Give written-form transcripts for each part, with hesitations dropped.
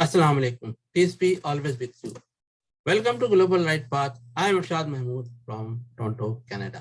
Assalamu alaikum. Peace be always with you. Welcome to Global Right Path. I am Irshad Mahmood from Toronto, Canada.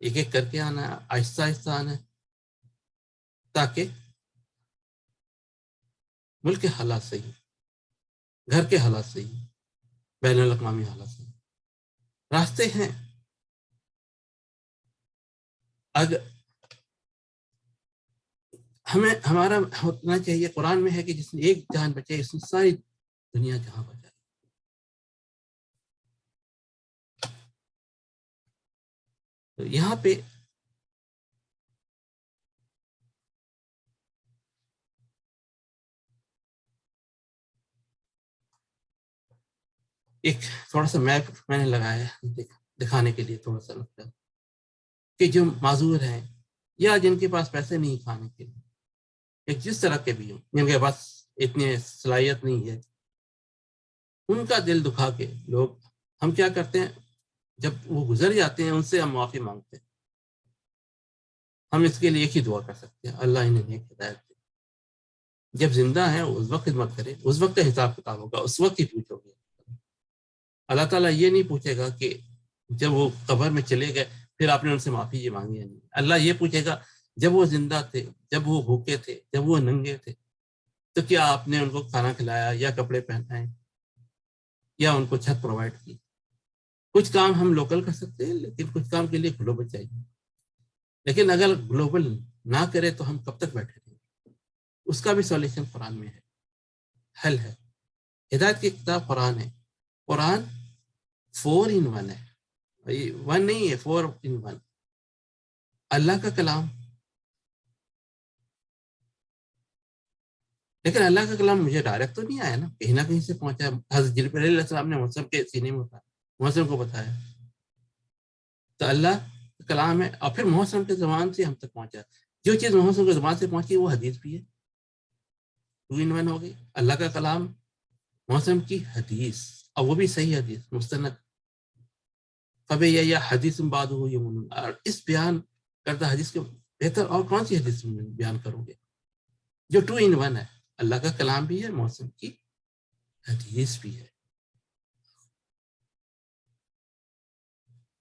ایک ایک کر کے آنا ہے، آہستہ آہستہ آنا ہے، تاکہ ملک کے حالات صحیح، گھر کے حالات صحیح، بین الاقوامی حالات صحیح، راستے ہیں۔ اگر ہمیں ہمارا ہونا چاہیے، قرآن میں ہے کہ جس نے ایک جان بچائی اس نے ساری دنیا جہاں بچائی۔ تو یہاں پہ ایک تھوڑا سا میپ میں نے لگایا دکھانے کے لیے، تھوڑا سا لگتا ہے کہ جو معذور ہیں یا جن کے پاس پیسے نہیں کھانے کے لیے، ایک جس طرح کے بھی ہوں، جن کے پاس اتنی صلاحیت نہیں ہے، ان کا دل دکھا کے لوگ ہم کیا کرتے ہیں، جب وہ گزر جاتے ہیں ان سے ہم معافی مانگتے ہیں۔ ہم اس کے لیے ایک ہی دعا کر سکتے ہیں، اللہ انہیں نیک ہدایت دے۔ جب زندہ ہیں اس وقت خدمت کرے، اس وقت حساب کتاب ہوگا، اس وقت ہی پوچھو گے۔ اللہ تعالیٰ یہ نہیں پوچھے گا کہ جب وہ قبر میں چلے گئے پھر آپ نے ان سے معافی یہ مانگی ہے، نہیں۔ اللہ یہ پوچھے گا جب وہ زندہ تھے، جب وہ بھوکے تھے، جب وہ ننگے تھے، تو کیا آپ نے ان کو کھانا کھلایا یا کپڑے پہنائے یا ان کو چھت پرووائڈ کی؟ کچھ کام ہم لوکل کر سکتے ہیں، لیکن کچھ کام کے لیے گلوبل چاہیے۔ لیکن اگر گلوبل نہ کرے تو ہم کب تک بیٹھے رہیں گے؟ اس کا بھی سولیوشن قرآن میں ہے، حل ہے۔ ہدایت کی کتاب قرآن ہے۔ قرآن 4 in 1 ہے، 1 نہیں ہے، 4 in 1۔ اللہ کا کلام، لیکن اللہ کا کلام مجھے ڈائریکٹ تو نہیں آیا نا، کہیں نہ کہیں سے پہنچا ہے۔ حضرت جبرائیل علیہ السلام نے محسن کے سینے میں بتایا، محسن کو بتایا، تو اللہ کا کلام ہے، اور پھر محسن کے زبان سے ہم تک پہنچا۔ جو چیز محسن کے زبان سے پہنچی وہ حدیث بھی ہے، 2 in 1 ہو گئی، اللہ کا کلام، محسن کی حدیث، اور وہ بھی صحیح حدیث مستند۔ فبے یا حدیث بعد ہو یہ، اور اس بیان کردہ حدیث کے بہتر اور کون سی حدیث بیان کرو گے جو 2 in 1 ہے، اللہ کا کلام بھی ہے، موسم کی حدیث بھی ہے۔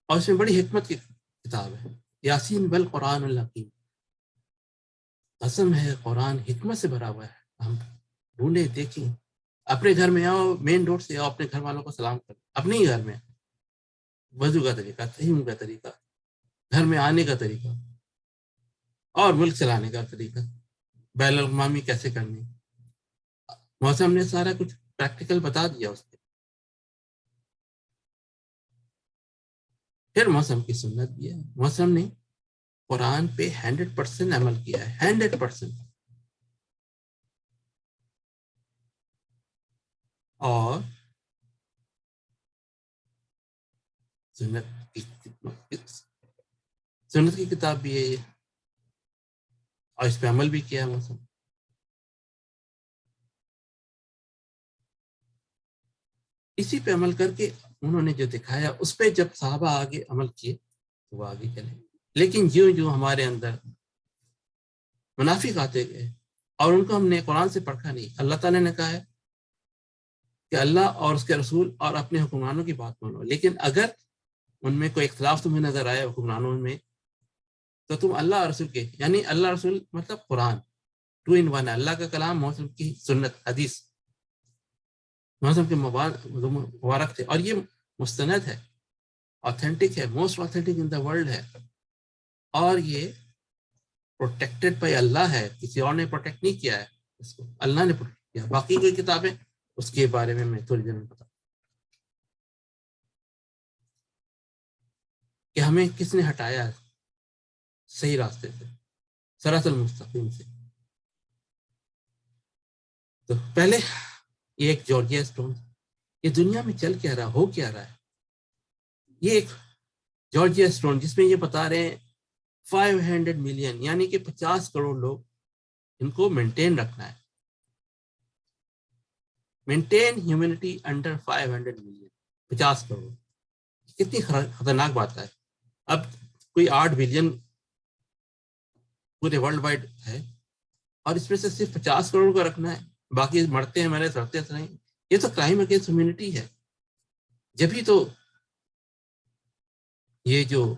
اور اس میں بڑی حکمت کی کتاب ہے، یاسین بل قرآن الحکیم، قسم ہے قرآن حکمت سے بھرا ہوا ہے۔ ہم ڈھونڈے دیکھیں، اپنے گھر میں آؤ، مین روڈ سے آؤ، اپنے گھر والوں کو سلام کرو، اپنے ہی گھر میں، وضو کا طریقہ، تیمم کا طریقہ، گھر میں آنے کا طریقہ، اور ملک چلانے کا طریقہ، بین الاقوامی کیسے کرنی، موسم نے سارا کچھ پریکٹیکل بتا دیا اس کے۔ پھر موسم کی سنت بھی ہے، موسم نے قرآن پہ 100% عمل کیا ہے، 100%۔ اور سنت کی کتاب بھی ہے یہ، اور اس پہ عمل بھی کیا ہے موسم۔ اسی پہ عمل کر کے انہوں نے جو دکھایا اس پہ جب صحابہ آگے عمل کیے تو وہ آگے چلے۔ لیکن جو ہمارے اندر منافق آتے گئے اور ان کو ہم نے قرآن سے پرکھا نہیں۔ اللہ تعالیٰ نے کہا ہے کہ اللہ اور اس کے رسول اور اپنے حکمرانوں کی بات مانو، لیکن اگر ان میں کوئی اختلاف تمہیں نظر آئے حکمرانوں میں، تو تم اللہ اور رسول کے، یعنی اللہ رسول مطلب قرآن 2 in 1 ہے، اللہ کا کلام، موسم کی سنت حدیث، موسم کے مبارک تھے، اور یہ مستند ہے، آتھینٹک ہے، most authentic in the world ہے، اور یہ پروٹیکٹڈ بائی اللہ ہے، کسی اور نے پروٹیکٹ نہیں کیا ہے اس کو، اللہ نے پروٹیکٹ کیا۔ باقی کوئی کتابیں اس کے بارے میں تھوڑی دیر میں بتا کہ ہمیں کس نے ہٹایا ہے صحیح راستے سے، صراط المستقیم سے۔ تو پہلے یہ ایک جارجیا اسٹون، یہ دنیا میں چل کیا رہا، ہو کیا رہا ہے، یہ ایک جارجیا اسٹون جس میں یہ بتا رہے ہیں 500 ملین، یعنی کہ 50 کروڑ لوگ ان کو مینٹین رکھنا ہے، maintain humanity under 500 million, 50 crore, کتنی خطرناک بات ہے۔ اب کوئی 8 بلین پورے ورلڈ وائڈ ہے، اور اس میں سے صرف 50 کروڑ کو رکھنا ہے، باقی مرتے ہیں مرے سڑتے نہیں، یہ تو کرائم اگینسٹ ہیومینٹی ہے۔ جبھی تو یہ جو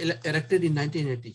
erected in 1980।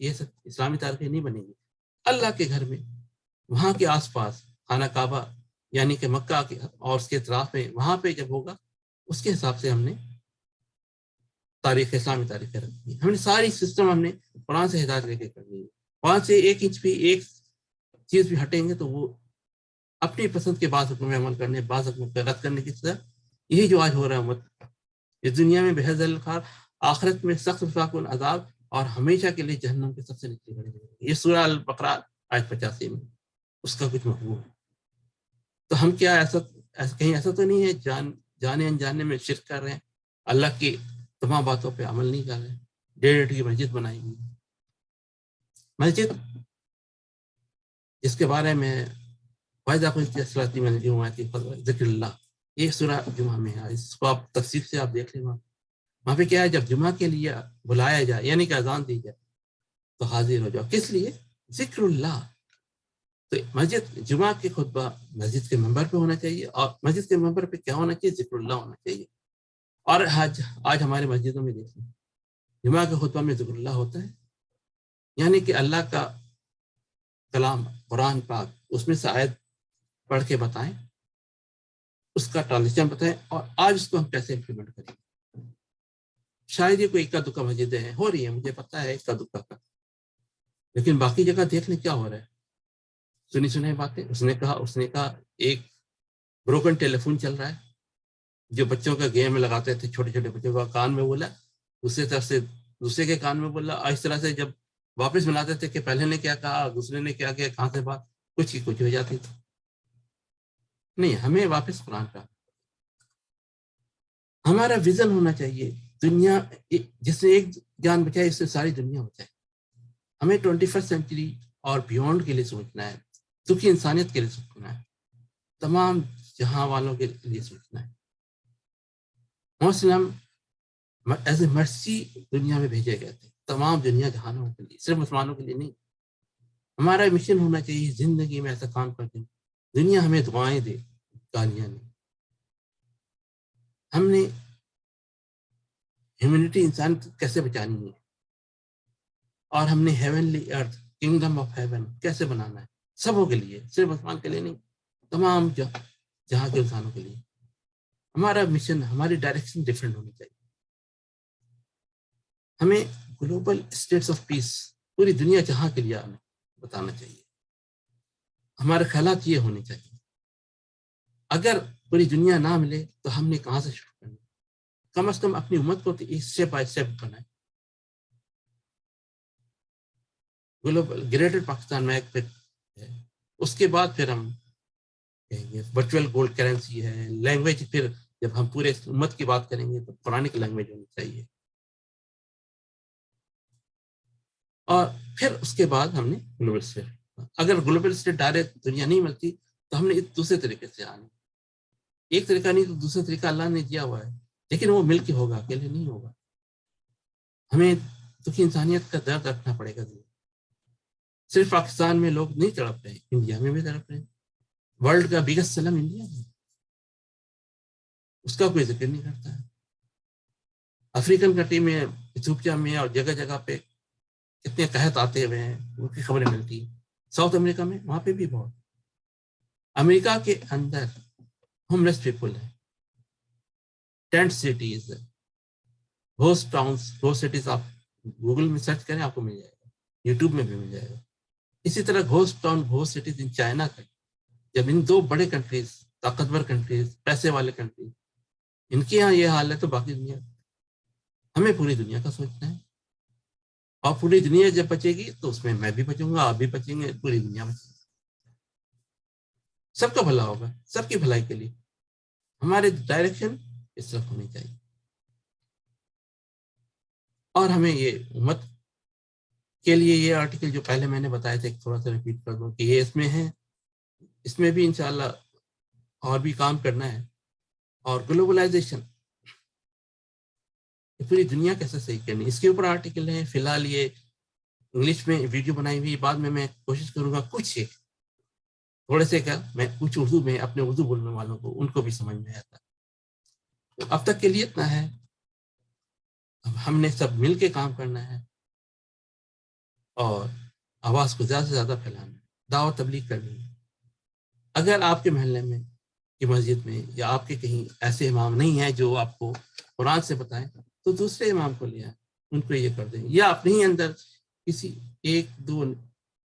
یہ سب اسلامی تاریخیں نہیں بنیں گی. اللہ کے گھر میں، وہاں کے آس پاس خانہ کعبہ یعنی کہ مکہ کے اور اس کے اطراف میں، وہاں پہ جب ہوگا اس کے حساب سے ہم نے تاریخ اسلامی تاریخیں رکھی ہے. ہم نے ساری سسٹم ہم نے قرآن سے ہدایت لے کے کرنی ہے. وہاں سے 1 انچ بھی ایک چیز بھی ہٹیں گے تو وہ اپنی پسند کے بعض حکم عمل کرنے، بعض حکم پہ رد کرنے کی سزا. یہی جو آج ہو رہا ہے امت، اس دنیا میں بحث الخار، آخرت میں سخت فاقن عذاب، اور ہمیشہ کے لیے جہنم کے سب سے نیچے گڑے جائیں گے. یہ سورہ البقرہ آیت 85 میں اس کا کچھ مفہوم ہے. تو ہم کیا ایسا کہیں ایسا تو نہیں ہے جانے انجانے میں شرک کر رہے ہیں، اللہ کی تمام باتوں پہ عمل نہیں کر رہے ہیں. 1.5 کی مسجد بنائی ہوئی، مسجد جس کے بارے میں فائدہ کچھ صلاحی میں ذکر اللہ، یہ سورہ جمعہ میں ہے. اس کو آپ تفصیل سے آپ دیکھ لیں. وہاں پہ کیا ہے، جب جمعہ کے لیے بلایا جائے یعنی کہ اذان دی جائے تو حاضر ہو جاؤ. کس لیے؟ ذکر اللہ. تو مسجد جمعہ کے خطبہ مسجد کے ممبر پہ ہونا چاہیے، اور مسجد کے ممبر پہ کیا ہونا چاہیے؟ ذکر اللہ ہونا چاہیے. اور آج ہمارے مسجدوں میں دیکھیں، جمعہ کے خطبہ میں ذکر اللہ ہوتا ہے، یعنی کہ اللہ کا کلام قرآن پاک، اس میں سے آیت پڑھ کے بتائیں، اس کا ٹرانسلیشن بتائیں، اور آج اس کو ہم کیسے امپلیمنٹ کریں. شاید یہ کوئی اکا دکا مسجدیں ہیں، ہو رہی ہیں، مجھے پتا ہے اکا دکا کا، لیکن باقی جگہ دیکھ لیں کیا ہو رہا ہے. سنی باتیں. اس نے کہا ایک بروکن ٹیلی فون چل رہا ہے جو بچوں کا گیم میں لگاتے تھے، چھوٹے چھوٹے بچوں کا کان میں بولا، دوسرے طرف سے دوسرے کے کان میں بولا، اور اس طرح سے جب واپس ملاتے تھے کہ پہلے نے کیا کہا، دوسرے نے کیا کہا، کہاں سے بات کچھ کی کچھ ہو جاتی تھی. نہیں، ہمیں واپس قرآن کا ہمارا ویژن ہونا چاہیے. دنیا جس نے ایک جان بچائی اس سے ساری دنیا بچائے. ہمیں 21 سینچری اور بیونڈ کے لیے سوچنا ہے، دکھی انسانیت کے لیے سوچنا ہے، تمام جہاں والوں کے لیے سوچنا ہے. مسلم ایز اے مرسی دنیا میں بھیجے گئے تھے، تمام دنیا جہانوں کے لیے، صرف مسلمانوں کے لیے نہیں. ہمارا مشن ہونا چاہیے زندگی میں ایسا کام کرتے ہیں دنیا ہمیں دعائیں دے، گالیاں نہیں. ہم نے ہیومینٹی انسان کیسے بچانی ہے، اور ہم نے heavenly earth kingdom of heaven کیسے بنانا ہے، سبوں کے لیے، صرف مسلمان کے لیے نہیں، تمام جہاں کے انسانوں کے لیے. ہمارا مشن، ہماری ڈائریکشن ڈفرینٹ ہونی چاہیے. ہمیں گلوبل اسٹیٹس آف پیس پوری دنیا جہاں کے لیے بتانا چاہیے. ہمارے خیالات یہ ہونے چاہیے. اگر پوری دنیا نہ ملے تو ہم نے کہاں سے شروع کرنا؟ کم از کم اپنی امت کو اسٹیپ بائی اسٹیپ بنائیں. گلوبل گریٹر پاکستان میں ایک ہے، اس کے بعد پھر ہم کہیں گے ورچوئل گولڈ کرنسی ہے. لینگویج پھر جب ہم پورے امت کی بات کریں گے تو قرآنک لینگویج ہونی چاہیے. اور پھر اس کے بعد ہم نے گلوبل اسٹیٹ. اگر گلوبل اسٹیٹ ڈائریکٹ دنیا نہیں ملتی تو ہم نے دوسرے طریقے سے آنا. ایک طریقہ نہیں تو دوسرا طریقہ اللہ نے دیا ہوا ہے، لیکن وہ مل کے ہوگا، اکیلے نہیں ہوگا. ہمیں دکھی انسانیت کا درد رکھنا پڑے گا. صرف پاکستان میں لوگ نہیں تڑپ رہے، انڈیا میں بھی تڑپ رہے. ورلڈ کا بگیسٹ سلم انڈیا ہے، اس کا کوئی ذکر نہیں کرتا ہے. افریقن کنٹری میں، ایتھوپیا میں اور جگہ جگہ پہ کتنے قحط آتے ہوئے ہیں، ان کی خبریں ملتی ہیں. ساؤتھ امریکہ میں وہاں پہ بھی بہت. امریکہ کے اندر ہوملیس پیپل ہیں، tent cities, ghost towns, ghost cities. آپ گوگل میں سرچ کریں آپ کو مل جائے گا، یوٹیوب میں بھی مل جائے گا. اسی طرح ghost town, ghost cities in China کا. جب ان دو بڑے کنٹریز، طاقتور کنٹریز، پیسے والے کنٹریز، ان کے یہاں یہ حال ہے تو باقی دنیا. ہمیں پوری دنیا کا سوچنا ہے، اور پوری دنیا جب بچے گی تو اس میں میں بھی بچوں گا، آپ بھی بچیں گے، پوری دنیا بچے گی. سب کا بھلا ہوگا، سب کی بھلائی کے لیے. ہمارے ڈائریکشن اس طرف ہونی چاہیے. اور ہمیں یہ امت کے لیے یہ آرٹیکل جو پہلے میں نے بتایا تھا، تھوڑا سا ریپیٹ کر دوں کہ یہ اس میں ہے، اس میں بھی انشاءاللہ اور بھی کام کرنا ہے. اور گلوبلائزیشن پوری دنیا کیسے صحیح کرنی، اس کے اوپر آرٹیکل ہے. فی الحال یہ انگلش میں ویڈیو بنائی ہوئی، بعد میں کوشش کروں گا کچھ تھوڑے سے کیا میں کچھ اردو میں اپنے اردو بولنے والوں کو ان کو بھی سمجھ میں آتا. تو اب تک کے لیے اتنا ہے. اب ہم نے سب مل کے کام کرنا ہے، اور آواز کو زیادہ سے زیادہ پھیلانا ہے، دعوت تبلیغ کرنی ہے۔ اگر آپ کے محلے میں کی مسجد میں یا آپ کے کہیں ایسے امام نہیں ہیں جو آپ کو قرآن سے بتائیں، تو دوسرے امام کو لے آئیں، ان کو یہ کر دیں، یا اپنے ہی اندر کسی 1 2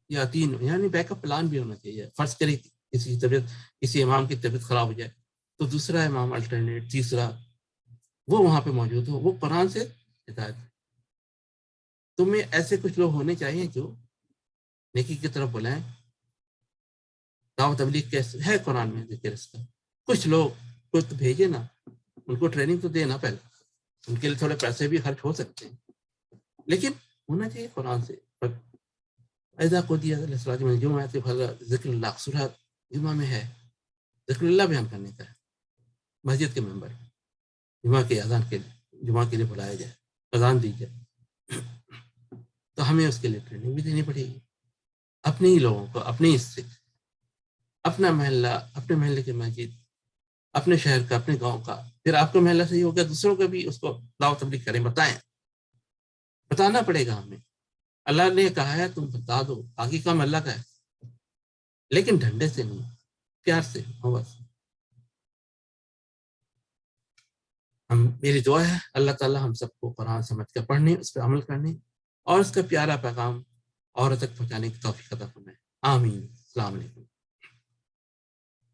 یا 3 یعنی بیک اپ پلان بھی ہونا چاہیے۔ فرض کریں کسی امام کی طبیعت خراب ہو جائے تو دوسرا امام الٹرنیٹ، تیسرا وہ وہاں پہ موجود ہو، وہ قرآن سے ہدایت۔ تمہیں ایسے کچھ لوگ ہونے چاہیے جو نیکی کی طرف بلائیں۔ دعوت تبلیغ کیسے ہے قرآن میں ذکر اس کا۔ کچھ لوگ کو تو بھیجے نا، ان کو ٹریننگ تو دینا پہلے، ان کے لیے تھوڑے پیسے بھی خرچ ہو سکتے ہیں، لیکن ہونا چاہیے قرآن سے۔ ایسا کو دیا ذکر اللہ، سورہ جمعہ میں ہے، ذکر اللہ بیان کرنے کا ہے، مسجد کے ممبر جمعہ کے اذان کے لیے، جمعہ کے لیے بلایا جائے، اذان دی جائے، تو ہمیں اس کے لیے ٹریننگ بھی دینی پڑے گی اپنے ہی لوگوں کو، اپنے ہی سے، اپنا محلہ، اپنے محلے کی مسجد، اپنے شہر کا، اپنے گاؤں کا، پھر آپ کا محلہ صحیح ہو گیا، دوسروں کو بھی اس کو دعوت تبلیغ کریں، بتائیں، بتانا پڑے گا ہمیں۔ اللہ نے کہا ہے تم بتا دو، باقی کام اللہ کا ہے، لیکن ڈنڈے سے نہیں، پیار سے، محبت سے۔ میری دعا ہے اللہ تعالیٰ ہم سب کو قرآن سمجھ کر پڑھنے، اس پہ عمل کرنے اور اس کا پیارا پیغام اور تک پہنچانے کی توفیق عطا فرمائے۔ آمین۔ السلام علیکم۔